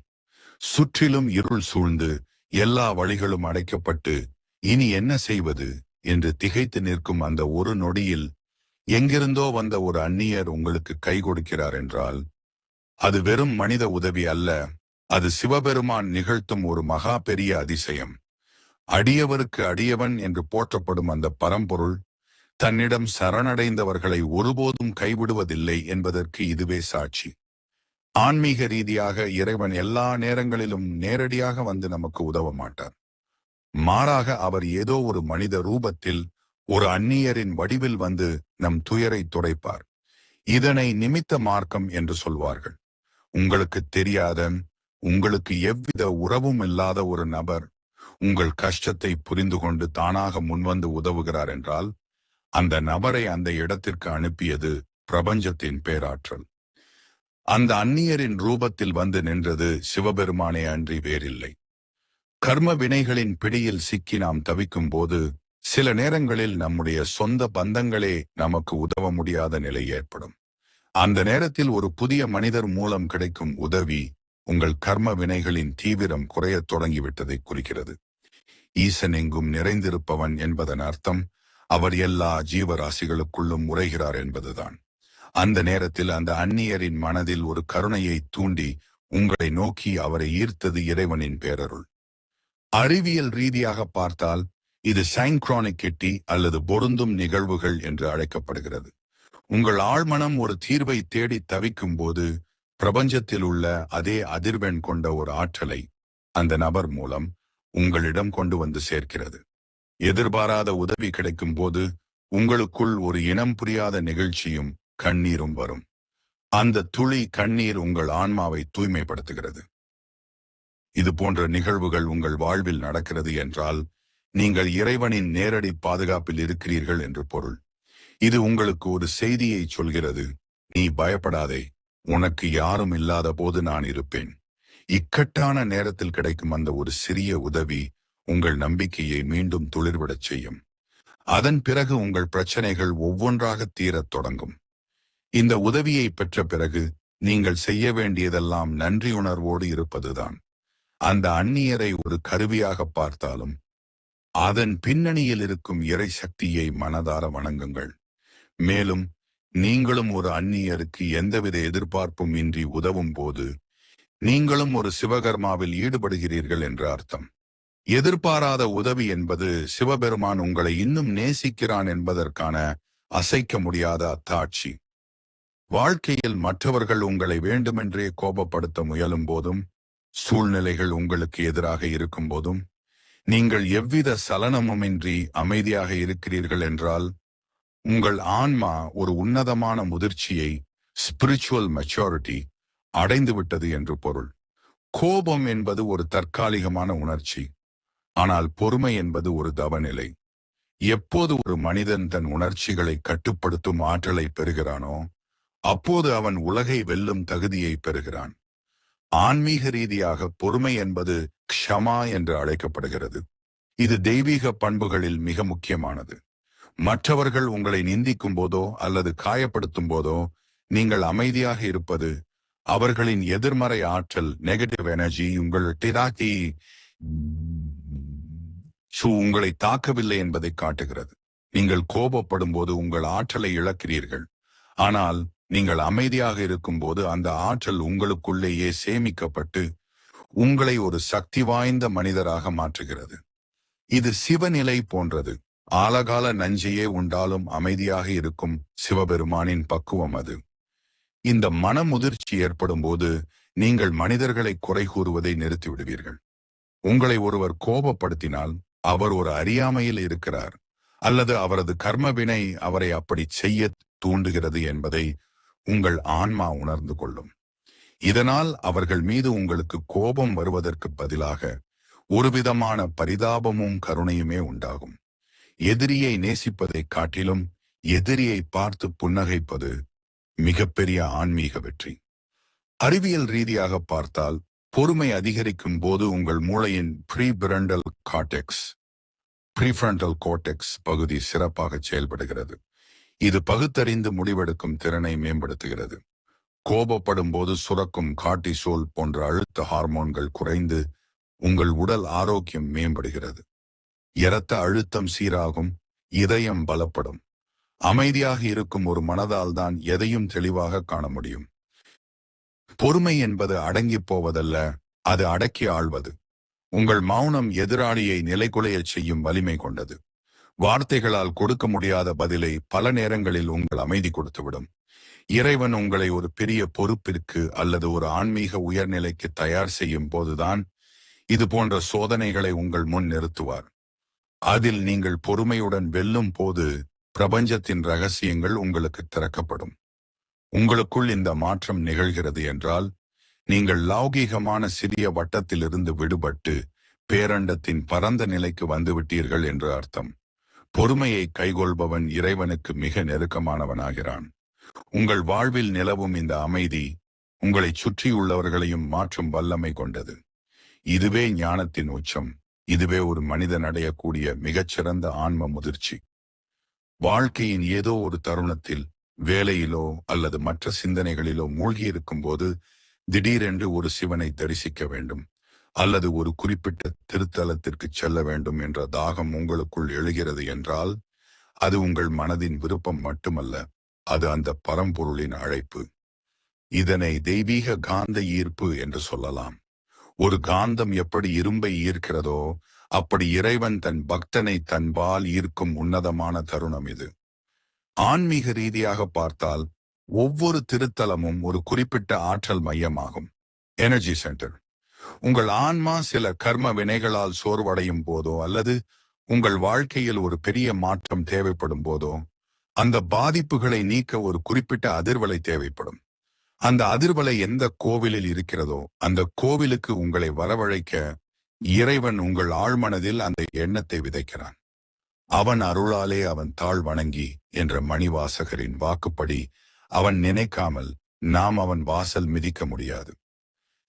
சுற்றிலும் இருள் சூழ்ந்து எல்லா வழிகளும் அடைக்கப்பட்டு இனி என்ன செய்வது என்று திகைத்து நிற்கும் அந்த ஒரு நொடியில் எங்கிருந்தோ வந்த ஒரு அந்நியர் உங்களுக்கு கை கொடுக்கிறார் என்றால் அது வெறும் மனித உதவி அல்ல, அது சிவபெருமான் நிகழ்த்தும் ஒரு மகா பெரிய அதிசயம். அடியவருக்கு அடியவன் என்று போற்றப்படும் அந்த பரம்பொருள் தன்னிடம் சரணடைந்தவர்களை ஒருபோதும் கைவிடுவதில்லை என்பதற்கு இதுவே சாட்சி. ஆன்மீக ரீதியாக இறைவன் எல்லா நேரங்களிலும் நேரடியாக வந்து நமக்கு உதவ மாட்டார். மாறாக அவர் ஏதோ ஒரு மனித ரூபத்தில் ஒரு அந்நியரின் வடிவில் வந்து நம் துயரை துடைப்பார். இதனை நிமித்த மார்க்கம் என்று சொல்வார்கள். உங்களுக்கு தெரியாத, உங்களுக்கு எவ்வித உறவும் இல்லாத ஒரு நபர் உங்கள் கஷ்டத்தை புரிந்து கொண்டு தானாக முன்வந்து உதவுகிறார் என்றால் அந்த நபரை அந்த இடத்திற்கு அனுப்பியது பிரபஞ்சத்தின் பேராற்றல். அந்த அந்நியரின் ரூபத்தில் வந்து நின்றது சிவபெருமானே அன்றி வேறில்லை. கர்ம வினைகளின் பிடியில் சிக்கி நாம் தவிக்கும் போது சில நேரங்களில் நம்முடைய சொந்த பந்தங்களே நமக்கு உதவ முடியாத நிலை ஏற்படும். அந்த நேரத்தில் ஒரு புதிய மனிதர் மூலம் கிடைக்கும் உதவி உங்கள் கர்ம வினைகளின் தீவிரம் குறையத் தொடங்கிவிட்டதை குறிக்கிறது. ஈசன் எங்கும் நிறைந்திருப்பவன் என்பதன் அர்த்தம் அவர் எல்லா ஜீவராசிகளுக்குள்ளும் உரைகிறார் என்பதுதான். அந்த நேரத்தில் அந்த அந்நியரின் மனதில் ஒரு கருணையை தூண்டி உங்களை நோக்கி அவரை ஈர்த்தது இறைவனின் பேரருள். அறிவியல் ரீதியாக பார்த்தால் இது சைன்க்ரானிசிட்டி அல்லது பொருந்தும் நிகழ்வுகள் என்று அழைக்கப்படுகிறது. உங்கள் ஆழ்மனம் ஒரு தீர்வை தேடி தவிக்கும் போது பிரபஞ்சத்தில் உள்ள அதே அதிர்வெண் கொண்ட ஒரு ஆற்றலை அந்த நபர் மூலம் உங்களிடம் கொண்டு வந்து சேர்க்கிறது. எதிர்பாராத உதவி கிடைக்கும் போது உங்களுக்குள் ஒரு இனம் புரியாத நிகழ்ச்சியும் கண்ணீரும் வரும். அந்த துளி கண்ணீர் உங்கள் ஆன்மாவை தூய்மைப்படுத்துகிறது. இது போன்ற நிகழ்வுகள் உங்கள் வாழ்வில் நடக்கிறது என்றால் நீங்கள் இறைவனின் நேரடி பாதுகாப்பில் இருக்கிறீர்கள் என்று பொருள். இது உங்களுக்கு ஒரு செய்தியை சொல்கிறது. நீ பயப்படாதே, உனக்கு யாரும் இல்லாத போது நான் இருப்பேன். இக்கட்டான நேரத்தில் கிடைக்கும் அந்த ஒரு சிறிய உதவி உங்கள் நம்பிக்கையை மீண்டும் துளிர்விடச் செய்யும். அதன் பிறகு உங்கள் பிரச்சனைகள் ஒவ்வொன்றாக தீரத் தொடங்கும். இந்த உதவியை பெற்ற பிறகு நீங்கள் செய்ய வேண்டியதெல்லாம் நன்றியுணர்வோடு இருப்பதுதான். அந்த அந்நியரை ஒரு கருவியாக பார்த்தாலும் அதன் பின்னணியில் இருக்கும் இறை சக்தியை மனதார வணங்குங்கள். மேலும் நீங்களும் ஒரு அந்நியருக்கு எந்தவித எதிர்பார்ப்பும் இன்றி உதவும் போது நீங்களும் ஒரு சிவகர்மாவில் ஈடுபடுகிறீர்கள் என்று அர்த்தம். எதிர்பாராத உதவி என்பது சிவபெருமான் உங்களை இன்னும் நேசிக்கிறான் என்பதற்கான அசைக்க முடியாத அத்தாட்சி. வாழ்க்கையில் மற்றவர்கள் உங்களை வேண்டுமென்றே கோபப்படுத்த முயலும் போதும், சூழ்நிலைகள் உங்களுக்கு எதிராக இருக்கும் போதும் நீங்கள் எவ்வித சலனமுமின்றி அமைதியாக இருக்கிறீர்கள் என்றால் உங்கள் ஆன்மா ஒரு உன்னதமான முதிர்ச்சியை, ஸ்பிரிச்சுவல் மெச்சூரிட்டி அடைந்துவிட்டது என்று பொருள். கோபம் என்பது ஒரு தற்காலிகமான உணர்ச்சி, ஆனால் பொறுமை என்பது ஒரு தவநிலை. எப்போது ஒரு மனிதன் தன் உணர்ச்சிகளை கட்டுப்படுத்தும் ஆற்றலை பெறுகிறானோ அப்போது அவன் உலகை வெல்லும் தகுதியை பெறுகிறான். ஆன்மீக ரீதியாக பொறுமை என்பது க்ஷமா என்று அழைக்கப்படுகிறது. இது தெய்வீக பண்புகளில் மிக முக்கியமானது. மற்றவர்கள் உங்களை நிந்திக்கும் போதோ அல்லது காயப்படுத்தும் போதோ நீங்கள் அமைதியாக இருப்பது அவர்களின் எதிர்மறை ஆற்றல், நெகட்டிவ் எனர்ஜி உங்களை தாக்கவில்லை என்பதை காட்டுகிறது. நீங்கள் கோபப்படும் போது உங்கள் ஆற்றலை இழக்கிறீர்கள். ஆனால் நீங்கள் அமைதியாக இருக்கும் போது அந்த ஆற்றல் உங்களுக்குள்ளேயே சேமிக்கப்பட்டு உங்களை ஒரு சக்தி வாய்ந்த மனிதராக மாற்றுகிறது. இது சிவநிலை போன்றது. ஆலகால நஞ்சையே உண்டாலும் அமைதியாக இருக்கும் சிவபெருமானின் பக்குவம் அது. இந்த மனமுதிர்ச்சி ஏற்படும் போது நீங்கள் மனிதர்களை குறை கூறுவதை நிறுத்திவிடுவீர்கள். உங்களை ஒருவர் கோபப்படுத்தினால் அவர் ஒரு அறியாமையில் இருக்கிறார் அல்லது அவரது கர்மவினை அவரை அப்படி செய்ய தூண்டுகிறது என்பதை உங்கள் ஆன்மா உணர்ந்து கொள்ளும். இதனால் அவர்கள் மீது உங்களுக்கு கோபம் வருவதற்கு பதிலாக ஒருவிதமான பரிதாபமும் கருணையுமே உண்டாகும். எதிரியை நேசிப்பதை காட்டிலும் எதிரியை பார்த்து புன்னகைப்பது மிகப்பெரிய ஆன்மீக வெற்றி. அறிவியல் ரீதியாக பார்த்தால் பொறுமை அதிகரிக்கும் போது உங்கள் மூளையின் ப்ரீஃப்ரண்டல் கோர்டெக்ஸ் பகுதி சிறப்பாக செயல்படுகிறது. இது பகுத்தறிந்து முடிவெடுக்கும் திறனை மேம்படுத்துகிறது. கோபப்படும் போது சுரக்கும் கார்டிசோல் போன்ற அழுத்த ஹார்மோன்கள் குறைந்து உங்கள் உடல் ஆரோக்கியம் மேம்படுகிறது. இரத்த அழுத்தம் சீராகும், இதயம் பலப்படும். அமைதியாக இருக்கும் ஒரு மனதால் தான் எதையும் தெளிவாக காண முடியும். பொறுமை என்பது அடங்கி போவதல்ல, அது அடக்கி ஆள்வது. உங்கள் மௌனம் எதிராளியை நிலைகுலையச் செய்யும் வலிமை கொண்டது. வார்த்தைகளால் கொடுக்க முடியாத பதிலை பல நேரங்களில் உங்கள் அமைதி கொடுத்துவிடும். இறைவன் உங்களை ஒரு பெரிய பொறுப்பிற்கு அல்லது ஒரு ஆன்மீக உயர்நிலைக்கு தயார் செய்யும் போதுதான் இது போன்ற சோதனைகளை உங்கள் முன் நிறுத்துவார். அதில் நீங்கள் பொறுமையுடன் வெல்லும் போது பிரபஞ்சத்தின் ரகசியங்கள் உங்களுக்கு திறக்கப்படும். உங்களுக்குள் இந்த மாற்றம் நிகழ்கிறது என்றால் நீங்கள் லௌகீகமான சிறிய வட்டத்திலிருந்து விடுபட்டு பேரண்டத்தின் பரந்த நிலைக்கு வந்துவிட்டீர்கள் என்று அர்த்தம். பொறுமையை கைகொள்பவன் இறைவனுக்கு மிக நெருக்கமானவனாகிறான். உங்கள் வாழ்வில் நிலவும் இந்த அமைதி உங்களை சுற்றியுள்ளவர்களையும் மாற்றும் வல்லமை கொண்டது. இதுவே ஞானத்தின் உச்சம். இதுவே ஒரு மனிதன் அடையக்கூடிய மிகச்சிறந்த ஆன்ம முதிர்ச்சி. வாழ்க்கையின் ஏதோ ஒரு தருணத்தில் வேலையிலோ அல்லது மற்ற சிந்தனைகளிலோ மூழ்கியிருக்கும் போது திடீரென்று ஒரு சிவனை தரிசிக்க வேண்டும் அல்லது ஒரு குறிப்பிட்ட திருத்தலத்திற்கு செல்ல வேண்டும் என்ற தாகம் உங்களுக்குள் எழுகிறது என்றால் அது உங்கள் மனதின் விருப்பம் மட்டுமல்ல, அது அந்த பரம்பொருளின் அழைப்பு. இதனை தெய்வீக காந்த ஈர்ப்பு என்று சொல்லலாம். ஒரு காந்தம் எப்படி இரும்பை ஈர்க்கிறதோ அப்படி இறைவன் தன் பக்தனை தன்பால் ஈர்க்கும் உன்னதமான தருணம் இது. ஆன்மீக ரீதியாக பார்த்தால் ஒவ்வொரு திருத்தலமும் ஒரு குறிப்பிட்ட ஆற்றல் மையமாகும். Energy centre. உங்கள் ஆன்மா சில கர்ம வினைகளால் சோர்வடையும் போதோ அல்லது உங்கள் வாழ்க்கையில் ஒரு பெரிய மாற்றம் தேவைப்படும் போதோ அந்த பாதிப்புகளை நீக்க ஒரு குறிப்பிட்ட அதிர்வலை தேவைப்படும். அந்த அதிர்வலை எந்த கோவிலில் இருக்கிறதோ அந்த கோவிலுக்கு உங்களை வரவழைக்க இறைவன் உங்கள் ஆழ்மனதில் அந்த எண்ணத்தை விதைக்கிறான். அவன் அருளாலே அவன் தாழ் வணங்கி என்ற மணிவாசகரின் வாக்குப்படி அவன் நினைக்காமல் நாம் அவன் வாசல் மிதிக்க முடியாது.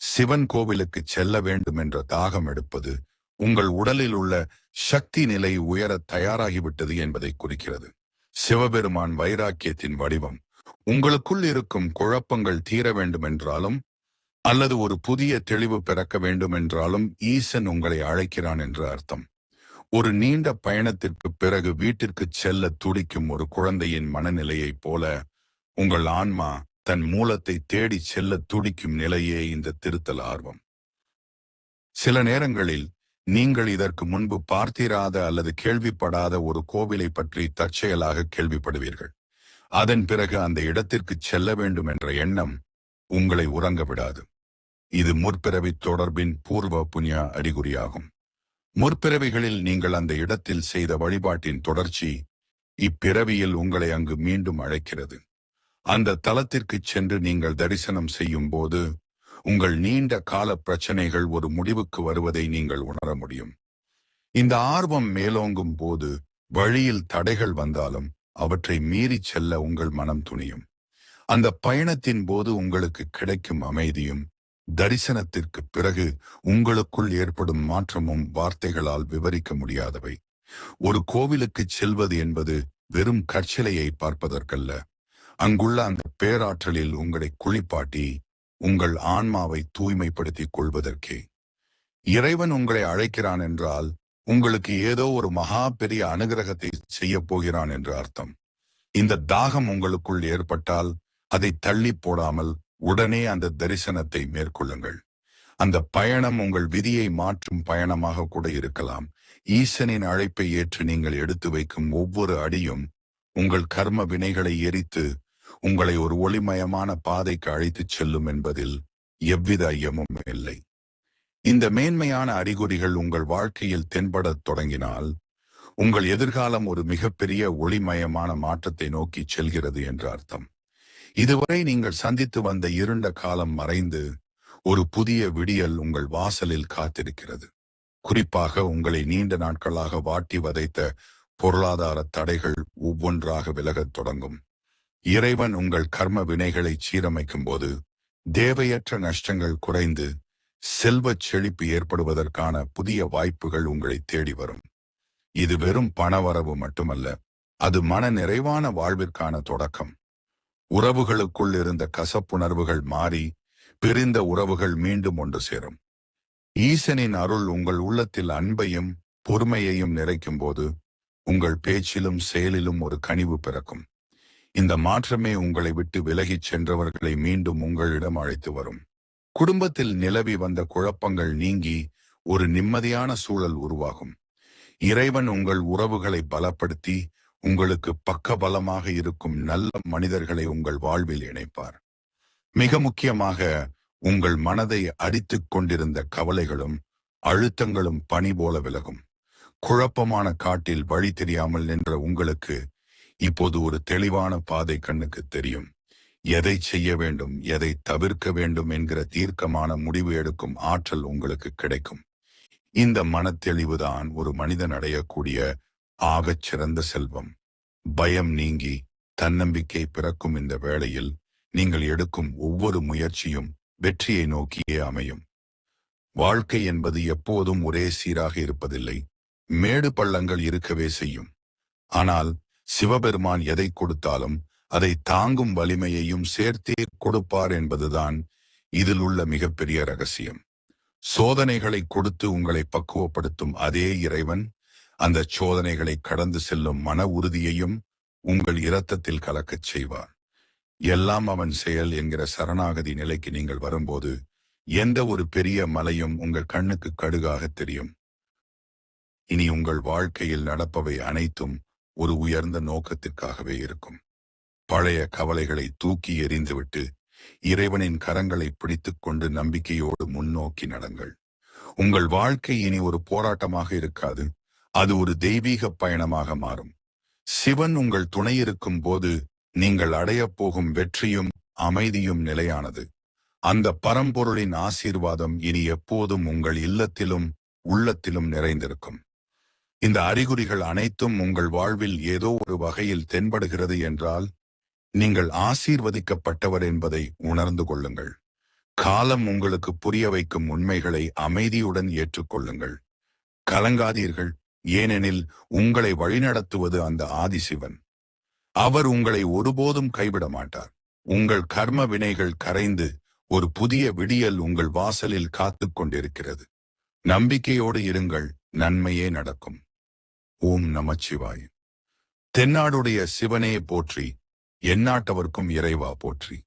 சிவன் கோவிலுக்கு செல்ல வேண்டும் என்ற தாகம் எடுப்பது உங்கள் உடலில் உள்ள சக்தி நிலை உயர தயாராகிவிட்டது என்பதை குறிக்கிறது. சிவபெருமான் வைராக்கியத்தின் வடிவம். உங்களுக்குள் இருக்கும் குழப்பங்கள் தீர வேண்டுமென்றாலும் அல்லது ஒரு புதிய தெளிவு பிறக்க வேண்டுமென்றாலும் ஈசன் உங்களை அழைக்கிறான் என்று அர்த்தம். ஒரு நீண்ட பயணத்திற்கு பிறகு வீட்டிற்கு செல்ல துடிக்கும் ஒரு குழந்தையின் மனநிலையைப் போல உங்கள் ஆன்மா தன் மூலத்தை தேடி செல்ல துடிக்கும் நிலையே இந்த திருத்தல ஆர்வம். சில நேரங்களில் நீங்கள் இதற்கு முன்பு பார்த்திராத அல்லது கேள்விப்படாத ஒரு கோவிலை பற்றி தற்செயலாக கேள்விப்படுவீர்கள். அதன் பிறகு அந்த இடத்திற்கு செல்ல வேண்டும் என்ற எண்ணம் உங்களை உறங்க விடாது. இது முற்பிறவி தொடர்பின் பூர்வ புண்ணிய அறிகுறியாகும். முற்பிறவிகளில் நீங்கள் அந்த இடத்தில் செய்த வழிபாட்டின் தொடர்ச்சி இப்பிறவியில் உங்களை அங்கு மீண்டும் அழைக்கிறது. அந்த தலத்திற்கு சென்று நீங்கள் தரிசனம் செய்யும் போது உங்கள் நீண்ட கால பிரச்சனைகள் ஒரு முடிவுக்கு வருவதை நீங்கள் உணர முடியும். இந்த ஆர்வம் மேலோங்கும் போது வழியில் தடைகள் வந்தாலும் அவற்றை மீறி செல்ல உங்கள் மனம் துணியும். அந்த பயணத்தின் போது உங்களுக்கு கிடைக்கும் அமைதியும் தரிசனத்திற்கு பிறகு உங்களுக்குள் ஏற்படும் மாற்றமும் வார்த்தைகளால் விவரிக்க முடியாதவை. ஒரு கோவிலுக்கு செல்வது என்பது வெறும் கற்சிலையை பார்ப்பதற்கல்ல, அங்குள்ள அந்த பேராற்றலில் உங்களை குளிப்பாட்டி உங்கள் ஆன்மாவை தூய்மைப்படுத்திக் கொள்வதற்கே. இறைவன் உங்களை அழைக்கிறான் என்றால் உங்களுக்கு ஏதோ ஒரு மகா பெரிய அனுகிரகத்தை செய்ய போகிறான் என்று அர்த்தம். இந்த தாகம் உங்களுக்குள் ஏற்பட்டால் அதை தள்ளி போடாமல் உடனே அந்த தரிசனத்தை மேற்கொள்ளுங்கள். அந்த பயணம் உங்கள் விதியை மாற்றும் பயணமாக கூட இருக்கலாம். ஈசனின் அழைப்பை ஏற்று நீங்கள் எடுத்து வைக்கும் ஒவ்வொரு அடியும் உங்கள் கர்ம வினைகளை எரித்து உங்களை ஒரு ஒளிமயமான பாதைக்கு அழைத்துச் செல்லும் என்பதில் எவ்வித ஐயமும் இல்லை. இந்த மேன்மையான அறிகுறிகள் உங்கள் வாழ்க்கையில் தென்படத் தொடங்கினால் உங்கள் எதிர்காலம் ஒரு மிகப்பெரிய ஒளிமயமான மாற்றத்தை நோக்கி செல்கிறது என்று அர்த்தம். இதுவரை நீங்கள் சந்தித்து வந்த இருண்ட காலம் மறைந்து ஒரு புதிய விடியல் உங்கள் வாசலில் காத்திருக்கிறது. குறிப்பாக உங்களை நீண்ட நாட்களாக வாட்டி வதைத்த பொருளாதார தடைகள் ஒவ்வொன்றாக விலகத் தொடங்கும். இறைவன் உங்கள் கர்ம வினைகளை சீரமைக்கும் போது தேவையற்ற நஷ்டங்கள் குறைந்து செல்வச் செழிப்பு ஏற்படுவதற்கான புதிய வாய்ப்புகள் உங்களை தேடி வரும். இது வெறும் பணவரவு மட்டுமல்ல, அது மன நிறைவான வாழ்விற்கான தொடக்கம். உறவுகளுக்குள் இருந்த கசப்புணர்வுகள் மாறி பிரிந்த உறவுகள் மீண்டும் ஒன்று சேரும். ஈசனின் அருள் உங்கள் உள்ளத்தில் அன்பையும் பொறுமையையும் நிறைக்கும் போது உங்கள் பேச்சிலும் செயலிலும் ஒரு கனிவு பிறக்கும். இந்த மாற்றமே உங்களை விட்டு விலகிச் சென்றவர்களை மீண்டும் உங்களிடம் அழைத்து வரும். குடும்பத்தில் நிலவி வந்த குழப்பங்கள் நீங்கி ஒரு நிம்மதியான சூழல் உருவாகும். இறைவன் உங்கள் உறவுகளை பலப்படுத்தி உங்களுக்கு பக்கபலமாக இருக்கும் நல்ல மனிதர்களை உங்கள் வாழ்வில் இணைப்பார். மிக முக்கியமாக உங்கள் மனதை அடித்துக் கொண்டிருந்த கவலைகளும் அழுத்தங்களும் பனி போல விலகும். குழப்பமான காட்டில் வழி தெரியாமல் நின்ற உங்களுக்கு இப்போது ஒரு தெளிவான பாதை கண்ணுக்கு தெரியும். எதை செய்ய வேண்டும், எதை தவிர்க்க வேண்டும் என்கிற தீர்க்கமான முடிவு எடுக்கும் ஆற்றல் உங்களுக்கு கிடைக்கும். இந்த மனத்தெளிவுதான் ஒரு மனிதன் அடையக்கூடிய ஆகச் சிறந்த செல்வம். பயம் நீங்கி தன்னம்பிக்கை பிறக்கும் இந்த வேளையில் நீங்கள் எடுக்கும் ஒவ்வொரு முயற்சியும் வெற்றியை நோக்கியே அமையும். வாழ்க்கை என்பது எப்போதும் ஒரே சீராக இருப்பதில்லை. மேடு பள்ளங்கள் இருக்கவே செய்யும். ஆனால் சிவபெருமான் எதை கொடுத்தாலும் அதை தாங்கும் வலிமையையும் சேர்த்தே கொடுப்பார் என்பதுதான் இதில் உள்ள மிகப்பெரிய ரகசியம். சோதனைகளை கொடுத்து உங்களை பக்குவப்படுத்தும் அதே இறைவன் அந்த சோதனைகளை கடந்து செல்லும் மன உறுதியையும் உங்கள் இரத்தத்தில் கலக்கச் செய்வார். எல்லாம் அவன் செயல் என்கிற சரணாகதி நிலைக்கு நீங்கள் வரும்போது எந்த ஒரு பெரிய மலையும் உங்கள் கண்ணுக்கு கடுகாக தெரியும். இனி உங்கள் வாழ்க்கையில் நடப்பவை அனைத்தும் ஒரு உயர்ந்த நோக்கத்திற்காகவே இருக்கும். பழைய கவலைகளை தூக்கி எறிந்துவிட்டு இறைவனின் கரங்களை பிடித்துக் கொண்டு நம்பிக்கையோடு முன்னோக்கி நடங்கள். உங்கள் வாழ்க்கை இனி ஒரு போராட்டமாக இருக்காது. அது ஒரு தெய்வீக பயணமாக மாறும். சிவன் உங்கள் துணை இருக்கும் போது நீங்கள் அடையப் போகும் வெற்றியும் அமைதியும் நிலையானது. அந்த பரம்பொருளின் ஆசீர்வாதம் இனி எப்போதும் உங்கள் இல்லத்திலும் உள்ளத்திலும் நிறைந்திருக்கும். இந்த அறிகுறிகள் அனைத்தும் உங்கள் வாழ்வில் ஏதோ ஒரு வகையில் தென்படுகிறது என்றால் நீங்கள் ஆசீர்வதிக்கப்பட்டவர் என்பதை உணர்ந்து கொள்ளுங்கள். காலம் உங்களுக்கு புரிய வைக்கும் உண்மைகளை அமைதியுடன் ஏற்றுக்கொள்ளுங்கள். கலங்காதீர்கள், ஏனெனில் உங்களை வழிநடத்துவது அந்த ஆதிசிவன். அவர் உங்களை ஒருபோதும் கைவிட மாட்டார். உங்கள் கர்ம வினைகள் கரைந்து ஒரு புதிய விடியல் உங்கள் வாசலில் காத்துக் கொண்டிருக்கிறது. நம்பிக்கையோடு இருங்கள், நன்மையே நடக்கும். ஓம் நமச்சிவாய. தென்னாடுடைய சிவனே போற்றி, எந்நாட்டவர்க்கும் இறைவா போற்றி.